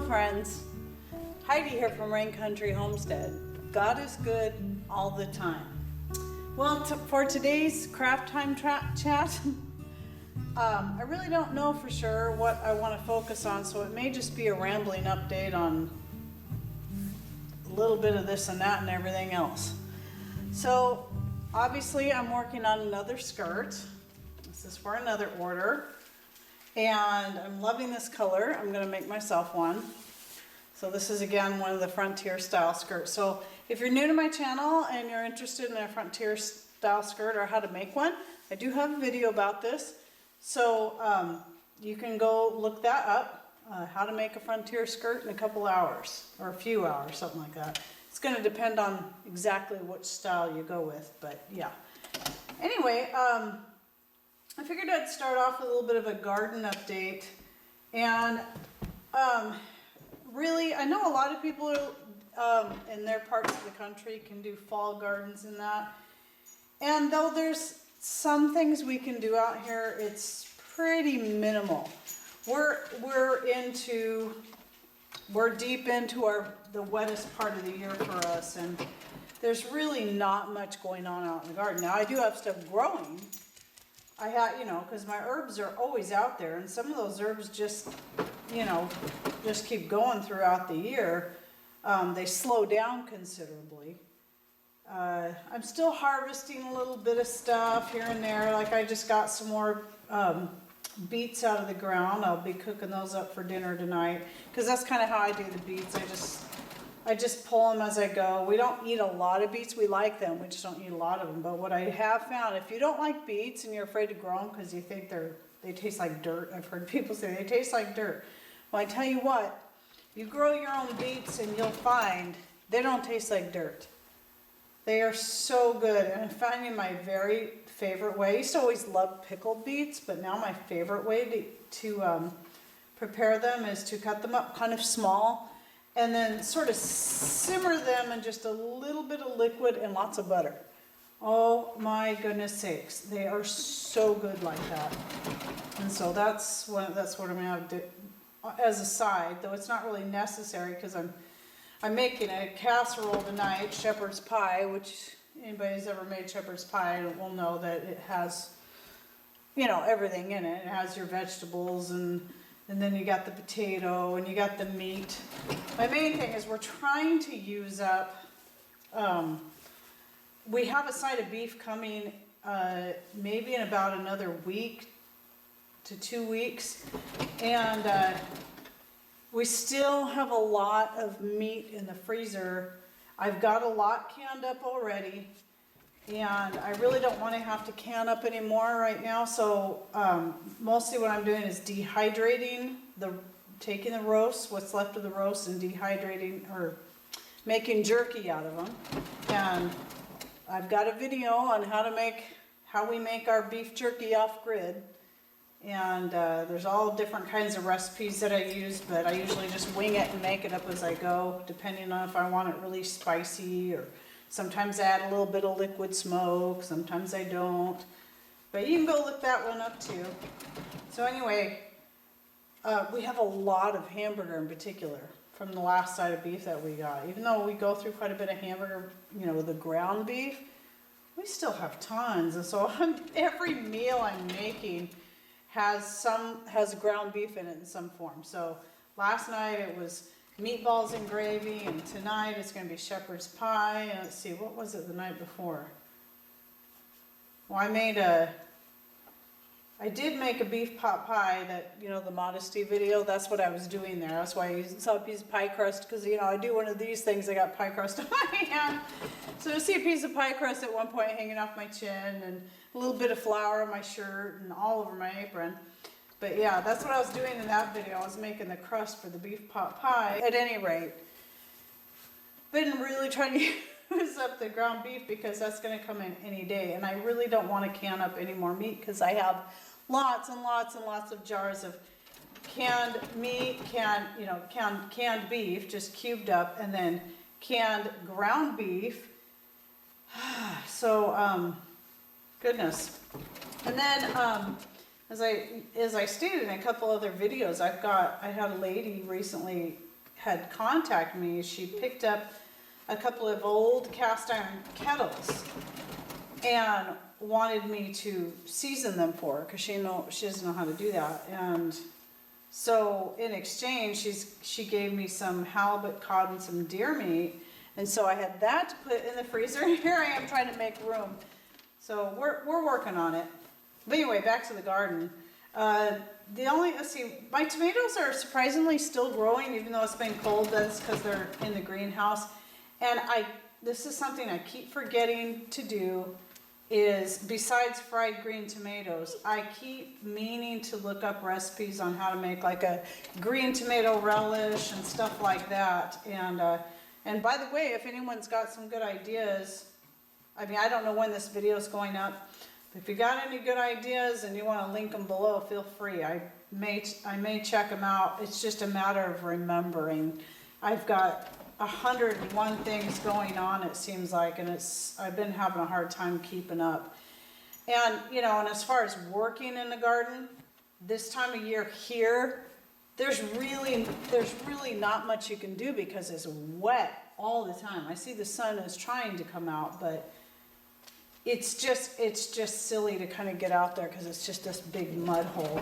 friends, Heidi here from Rain Country Homestead. God is good all the time. Well, for today's craft time chat, I really don't know for sure what I want to focus on, so it may just be a rambling update on a little bit of this and that and everything else. So obviously I'm working on another skirt. This is for another order. And I'm loving this color. I'm going to make myself one. So this is again one of the frontier style skirts. So if you're new to my channel and you're interested in a frontier style skirt or how to make one, I do have a video about this. So you can go look that up, how to make a frontier skirt in a couple hours or a few hours, something like that. It's going to depend on exactly which style you go with, but yeah. Anyway, I figured I'd start off with a little bit of a garden update, and really, I know a lot of people in their parts of the country can do fall gardens and that, and though there's some things we can do out here, it's pretty minimal. We're deep into the wettest part of the year for us, and there's really not much going on out in the garden. Now I do have stuff growing. I have, because my herbs are always out there, and some of those herbs just keep going throughout the year. They slow down considerably. I'm still harvesting a little bit of stuff here and there. Like I just got some more beets out of the ground. I'll be cooking those up for dinner tonight, because that's kind of how I do the beets. I just pull them as I go. We don't eat a lot of beets. We like them. We just don't eat a lot of them. But what I have found, if you don't like beets and you're afraid to grow them because you think they taste like dirt, I've heard people say they taste like dirt. Well, I tell you what, you grow your own beets and you'll find they don't taste like dirt. They are so good. And I'm finding my very favorite way. I used to always love pickled beets, but now my favorite way to prepare them is to cut them up kind of small, and then sort of simmer them in just a little bit of liquid and lots of butter. Oh my goodness sakes, they are so good like that. And so that's what I'm going to do as a side, though it's not really necessary, because I'm making a casserole tonight, shepherd's pie, which anybody who's ever made shepherd's pie will know that it has, everything in it. It has your vegetables, and then you got the potato, and you got the meat. My main thing is we're trying to use up, we have a side of beef coming maybe in about another week to 2 weeks, and we still have a lot of meat in the freezer. I've got a lot canned up already, and I really don't want to have to can up anymore right now, so mostly what I'm doing is dehydrating, taking the roast, what's left of the roast, and dehydrating, or making jerky out of them. And I've got a video on how we make our beef jerky off grid, and there's all different kinds of recipes that I use, but I usually just wing it and make it up as I go, depending on if I want it really spicy, or sometimes I add a little bit of liquid smoke, sometimes I don't. But you can go look that one up too. So anyway, we have a lot of hamburger in particular from the last side of beef that we got. Even though we go through quite a bit of hamburger, with the ground beef, we still have tons. And so every meal I'm making has ground beef in it in some form. So last night it was meatballs and gravy, and tonight it's going to be shepherd's pie. And let's see, what was it the night before? Well, I did make a beef pot pie, that, the modesty video. That's what I was doing there. That's why I saw a piece of pie crust, because, I do one of these things, I got pie crust on my hand. So to see a piece of pie crust at one point hanging off my chin, and a little bit of flour on my shirt and all over my apron. But yeah, that's what I was doing in that video. I was making the crust for the beef pot pie. At any rate, been really trying to use up the ground beef, because that's going to come in any day, and I really don't want to can up any more meat, because I have lots and lots and lots of jars of canned meat, canned beef, just cubed up, and then canned ground beef. So goodness. And then as I stated in a couple other videos, I had a lady recently had contacted me. She picked up a couple of old cast iron kettles and wanted me to season them for her because she doesn't know how to do that. And so in exchange, she gave me some halibut, cod, and some deer meat. And so I had that to put in the freezer, and here I am trying to make room. So we're working on it. But anyway, back to the garden. Let's see, my tomatoes are surprisingly still growing, even though it's been cold. That's because they're in the greenhouse. And this is something I keep forgetting to do, is besides fried green tomatoes, I keep meaning to look up recipes on how to make like a green tomato relish and stuff like that. And by the way, if anyone's got some good ideas, I mean, I don't know when this video is going up. If you got any good ideas and you want to link them below, feel free. I may check them out. It's just a matter of remembering. I've got 101 things going on, it seems like, and I've been having a hard time keeping up. And and as far as working in the garden, this time of year here, there's really not much you can do because it's wet all the time. I see the sun is trying to come out, but it's just silly to kind of get out there because it's just this big mud hole.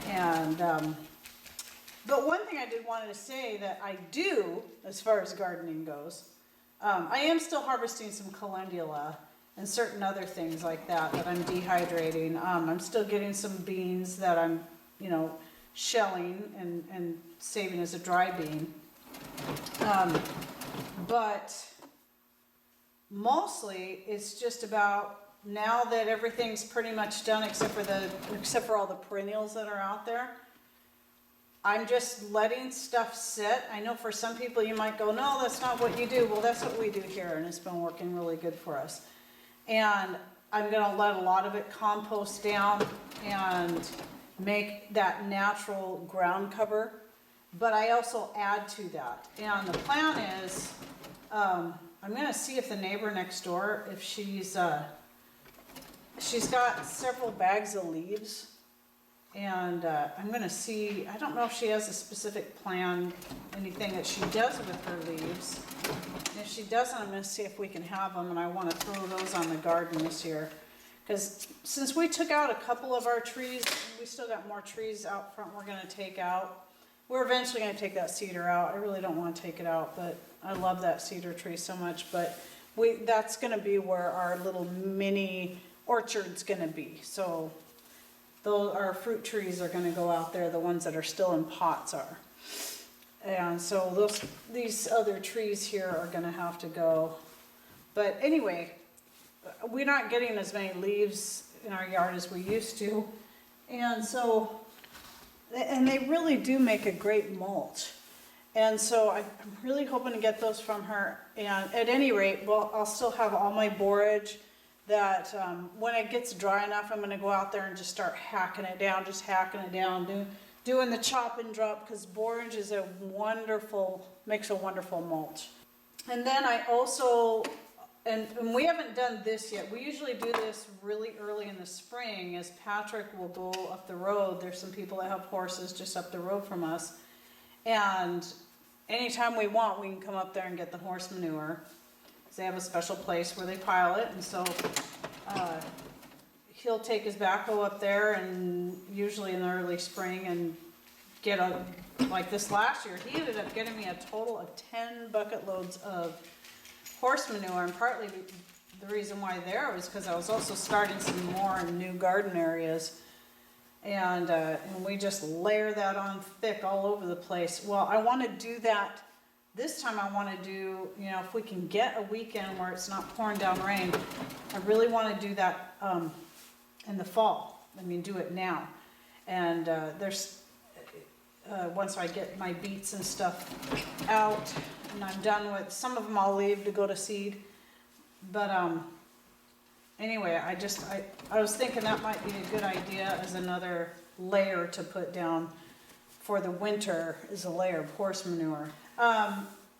And but one thing I did want to say that I do, as far as gardening goes, I am still harvesting some calendula and certain other things like that I'm dehydrating. I'm still getting some beans that I'm shelling and saving as a dry bean. But mostly it's just about, now that everything's pretty much done except for all the perennials that are out there, I'm just letting stuff sit. I know for some people you might go, no, that's not what you do. Well, that's what we do here, and it's been working really good for us. And I'm gonna let a lot of it compost down and make that natural ground cover, but I also add to that. And the plan is, I'm gonna see if the neighbor next door, if she's got several bags of leaves, and I'm gonna see, I don't know if she has a specific plan, anything that she does with her leaves. And if she doesn't, I'm gonna see if we can have them, and I wanna throw those on the garden this year. Because since we took out a couple of our trees, we still got more trees out front we're gonna take out. We're eventually gonna take that cedar out. I really don't wanna take it out, but I love that cedar tree so much. But that's gonna be where our little mini orchard's gonna be. So our fruit trees are gonna go out there, the ones that are still in pots are. And so these other trees here are gonna have to go. But anyway, we're not getting as many leaves in our yard as we used to. And they really do make a great mulch. And so I'm really hoping to get those from her. And at any rate, well, I'll still have all my borage that when it gets dry enough, I'm gonna go out there and just start hacking it down, doing the chop and drop, because borage is makes a wonderful mulch. And then I also, and we haven't done this yet, we usually do this really early in the spring, as Patrick will go up the road. There's some people that have horses just up the road from us. And anytime we want, we can come up there and get the horse manure. They have a special place where they pile it, and so he'll take his backhoe up there, and usually in the early spring, and get like this last year, he ended up getting me a total of 10 bucket loads of horse manure, and partly the reason why there was because I was also starting some more new garden areas, and we just layer that on thick all over the place. Well, I want to do that. This time I want to do, if we can get a weekend where it's not pouring down rain, I really want to do that in the fall. I mean, do it now. And once I get my beets and stuff out and I'm done with, some of them I'll leave to go to seed. But anyway, I was thinking that might be a good idea as another layer to put down for the winter, is a layer of horse manure.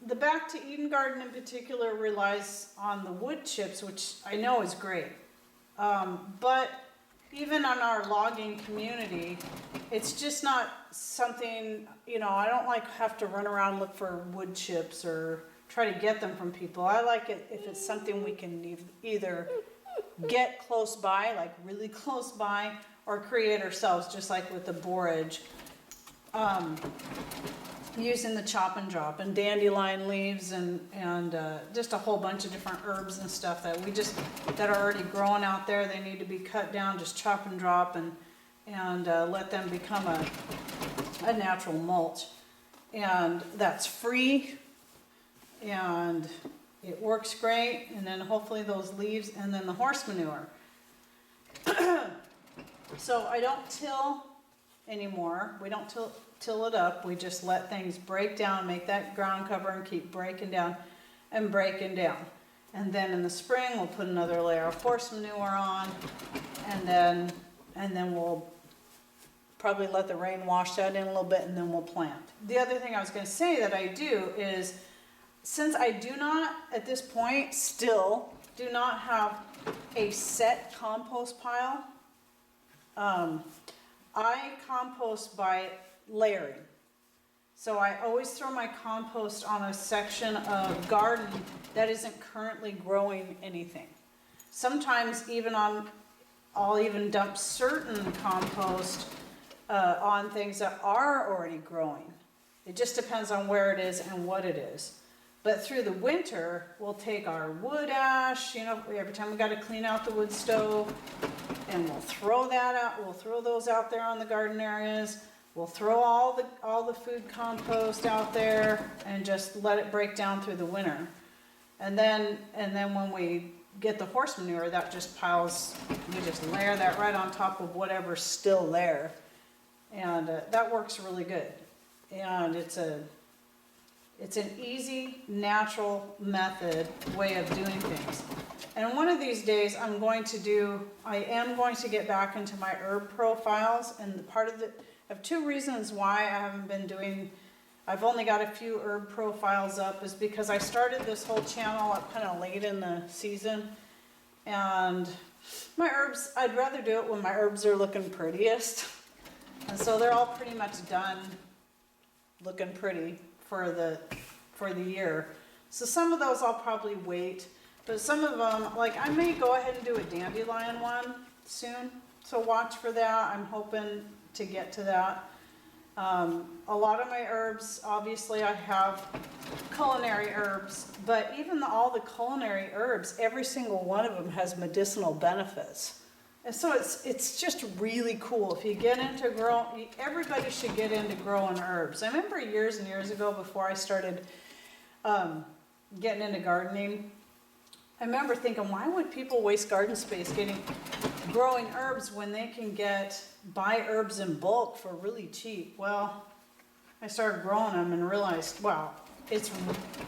The Back to Eden garden in particular relies on the wood chips, which I know is great. But even on our logging community, it's just not something, you know, I don't like have to run around and look for wood chips or try to get them from people. I like it if it's something we can either get close by, like really close by, or create ourselves, just like with the borage. Using the chop and drop and dandelion leaves and just a whole bunch of different herbs and stuff that are already growing out there. They need to be cut down, just chop and drop and let them become a natural mulch. And that's free and it works great. And then hopefully those leaves and then the horse manure. So I don't till anymore. We don't till it up. We just let things break down, make that ground cover and keep breaking down and breaking down. And then in the spring we'll put another layer of horse manure on, and then we'll probably let the rain wash that in a little bit, and then we'll plant. The other thing I was going to say that I do is, since I do not at this point still do not have a set compost pile, I compost by layering. So I always throw my compost on a section of garden that isn't currently growing anything. Sometimes I'll even dump certain compost on things that are already growing. It just depends on where it is and what it is. But through the winter, we'll take our wood ash, you know, every time we got to clean out the wood stove, and we'll throw that out. We'll throw those out there on the garden areas. We'll throw all the food compost out there and just let it break down through the winter. And then when we get the horse manure, that just piles. We just layer that right on top of whatever's still there, and that works really good. And it's an easy, natural method way of doing things. And one of these days I am going to get back into my herb profiles, and I have two reasons why I haven't been doing, I've only got a few herb profiles up, is because I started this whole channel up kind of late in the season, and my herbs, I'd rather do it when my herbs are looking prettiest, and so they're all pretty much done looking pretty for the year. So some of those I'll probably wait, but some of them, like I may go ahead and do a dandelion one soon, so watch for that. I'm hoping to get to that. A lot of my herbs, obviously I have culinary herbs, but even all the culinary herbs, every single one of them has medicinal benefits. And so it's just really cool. If you get into everybody should get into growing herbs. I remember years and years ago, before I started getting into gardening, I remember thinking, why would people waste garden space growing herbs when they can buy herbs in bulk for really cheap? Well, I started growing them and realized, wow, it's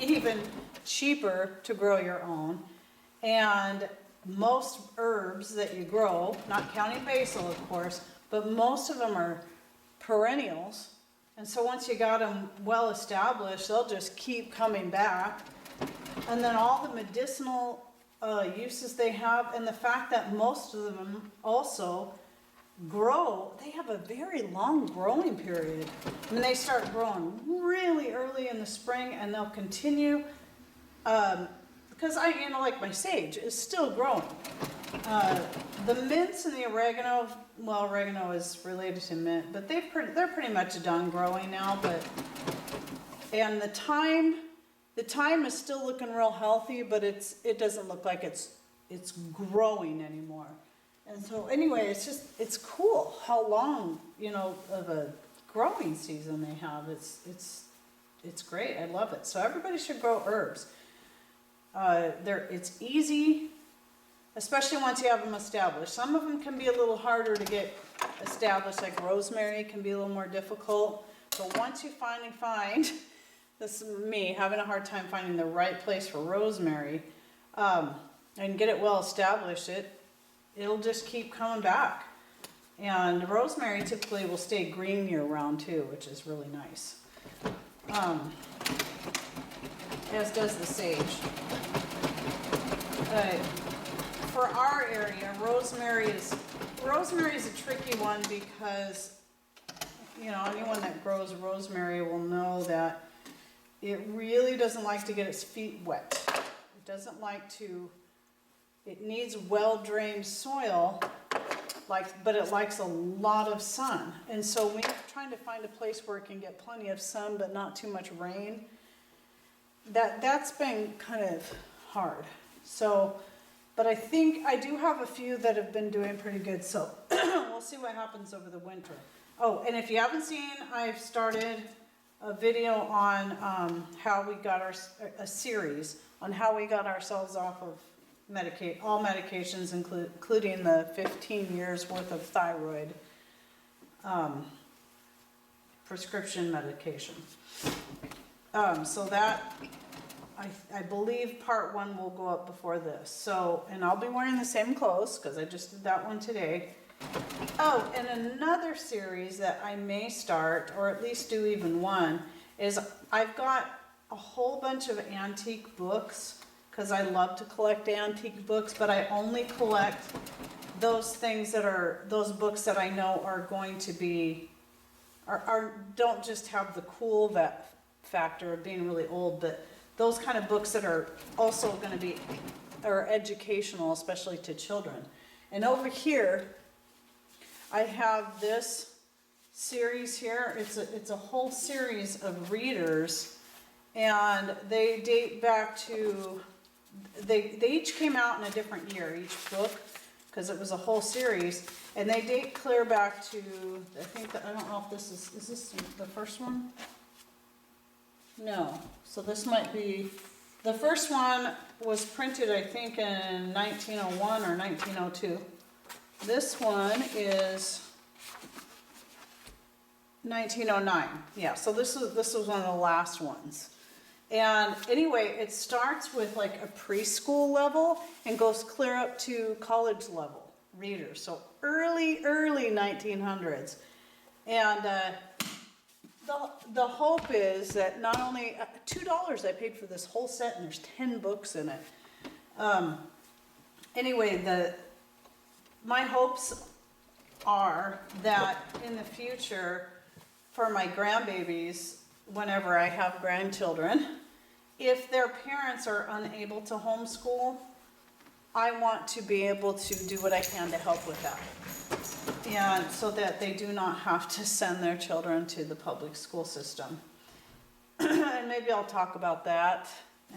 even cheaper to grow your own. And most herbs that you grow, not counting basil of course, but most of them are perennials. And so once you got them well established, they'll just keep coming back. And then all the medicinal uses they have, and the fact that most of them also grow, they have a very long growing period. And they start growing really early in the spring, and they'll continue. Because like my sage is still growing. The mints and the oregano, well, oregano is related to mint, but they're pretty much done growing now. And the thyme is still looking real healthy, but it doesn't look like it's growing anymore. And so anyway, it's cool how long of a growing season they have. It's great. I love it. So everybody should grow herbs. It's easy, especially once you have them established. Some of them can be a little harder to get established, like rosemary can be a little more difficult. But once you finally find, this is me having a hard time finding the right place for rosemary, and get it well established, it'll just keep coming back. And rosemary typically will stay green year round too, which is really nice. As does the sage. For our area, rosemary is rosemary is a tricky one because, you know, anyone that grows rosemary will know that it really doesn't like to get its feet wet. It doesn't like to, it needs well-drained soil, but it likes a lot of sun. And so we're trying to find a place where it can get plenty of sun but not too much rain. That's been kind of hard. So, but I think I do have a few that have been doing pretty good, so we'll see what happens over the winter. Oh, and if you haven't seen, I've started a video on how we got a series on how we got ourselves off of all medications, including the 15 years worth of thyroid prescription medication. So that, I believe part 1 will go up before this. So, and I'll be wearing the same clothes because I just did that one today. Oh, and another series that I may start, or at least do even one, is I've got a whole bunch of antique books because I love to collect antique books, but I only collect those things that are, those books that I know are going to be, don't just have the cool factor of being really old, but those kind of books that are also going to be, are educational, especially to children. And over here, I have this series here. It's a whole series of readers, and they date back to, they each came out in a different year, each book, because it was a whole series, and they date clear back to, I think, I don't know if this is this the first one? No, so this might be, the first one was printed, I think, in 1901 or 1902. This one is 1909. Yeah, so this was one of the last ones. And anyway, it starts with like a preschool level and goes clear up to college level readers. So early 1900s. And the hope is that not only, $2 I paid for this whole set, and there's 10 books in it. Anyway, my hopes are that in the future, for my grandbabies, whenever I have grandchildren, if their parents are unable to homeschool, I want to be able to do what I can to help with that. And so that they do not have to send their children to the public school system. And maybe I'll talk about that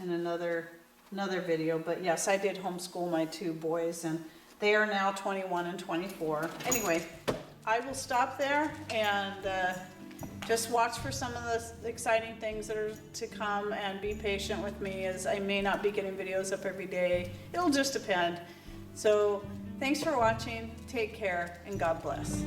in another video. But yes, I did homeschool my 2 boys, and they are now 21 and 24. Anyway, I will stop there and just watch for some of the exciting things that are to come, and be patient with me, as I may not be getting videos up every day. It'll just depend. So thanks for watching. Take care, and God bless.